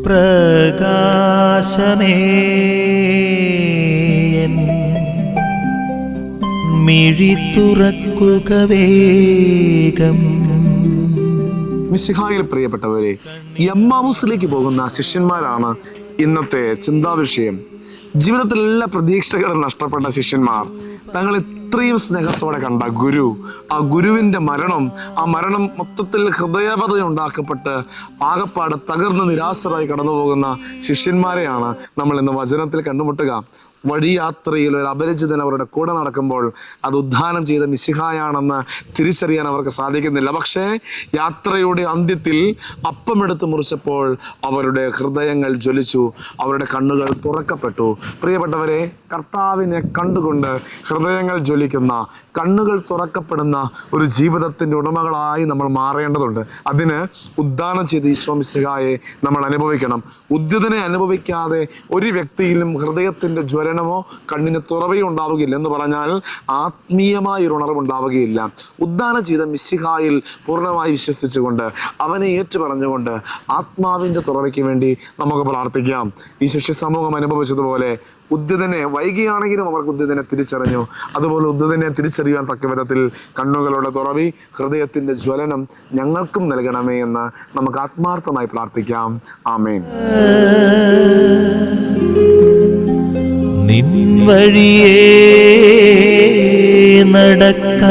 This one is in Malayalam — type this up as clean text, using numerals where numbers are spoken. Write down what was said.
പ്രകാശമേ മിഴി തുറക്കുക വേഗം. മിശിഹായിൽ പ്രിയപ്പെട്ടവരെ, എമ്മാവൂസിലേക്ക് പോകുന്ന ശിഷ്യന്മാരാണ് ഇന്നത്തെ ചിന്താവിഷയം. ജീവിതത്തിൽ എല്ലാ പ്രതീക്ഷകളും നഷ്ടപ്പെട്ട ശിഷ്യന്മാർ തങ്ങൾ ഇത്രയും സ്നേഹത്തോടെ കണ്ട ഗുരു, ആ ഗുരുവിൻ്റെ മരണം, ആ മരണം മൊത്തത്തിൽ ഹൃദയവധ ഉണ്ടാക്കപ്പെട്ട് ആകപ്പാട് തകർന്ന് നിരാശരായി കടന്നു പോകുന്ന ശിഷ്യന്മാരെയാണ് നമ്മൾ ഇന്ന് വചനത്തിൽ കണ്ടുമുട്ടുക. വഴിയാത്രയിൽ ഒരു അപരിചിതൻ അവരുടെ കൂടെ നടക്കുമ്പോൾ അത് ഉദ്ധാനം ചെയ്ത മിശിഹായാണെന്ന് തിരിച്ചറിയാൻ അവർക്ക് സാധിക്കുന്നില്ല. പക്ഷേ യാത്രയുടെ അന്ത്യത്തിൽ അപ്പമെടുത്ത് മുറിച്ചപ്പോൾ അവരുടെ ഹൃദയങ്ങൾ ജ്വലിച്ചു, അവരുടെ കണ്ണുകൾ തുറക്കപ്പെട്ടു. പ്രിയപ്പെട്ടവരെ, കർത്താവിനെ കണ്ടുകൊണ്ട് ഹൃദയങ്ങൾ ജ്വലിക്കുന്ന, കണ്ണുകൾ തുറക്കപ്പെടുന്ന ഒരു ജീവിതത്തിൻ്റെ ഉടമകളായി നമ്മൾ മാറേണ്ടതുണ്ട്. അതിന് ഉദ്ധാനം ചെയ്ത് ഈശോ മിശിഹായെ നമ്മൾ അനുഭവിക്കണം. ഉദ്യതനെ അനുഭവിക്കാതെ ഒരു വ്യക്തിയിലും ഹൃദയത്തിൻ്റെ ജ്വലനമോ കണ്ണിന് തുറവയോ ഉണ്ടാവുകയില്ല. എന്ന് പറഞ്ഞാൽ ആത്മീയമായ ഒരു ഉണർവുണ്ടാവുകയില്ല. ഉദ്ധാനം ചെയ്ത മിശിഹായിൽ പൂർണ്ണമായി വിശ്വസിച്ചുകൊണ്ട് അവനെ ഏറ്റുപറഞ്ഞുകൊണ്ട് ആത്മാവിൻ്റെ തുറവയ്ക്ക് വേണ്ടി നമുക്ക് പ്രാർത്ഥിക്കാം. ഈ ശിഷ്യ സമൂഹം അനുഭവിച്ചതുപോലെ ഉദ്യതനെ വൈകിയാണെങ്കിലും അവർക്ക് ഉദ്യതനെ തിരിച്ചറിഞ്ഞു. അതുപോലെ ഉദ്യതനെ തിരിച്ചറിയാൻ തക്ക വിധത്തിൽ കണ്ണുകളുടെ തുറവി, ഹൃദയത്തിൻ്റെ ജ്വലനം ഞങ്ങൾക്കും നൽകണമേ എന്ന് നമുക്ക് ആത്മാർത്ഥമായി പ്രാർത്ഥിക്കാം. ആമേൻ. നിൻ വഴിയേ നടക്ക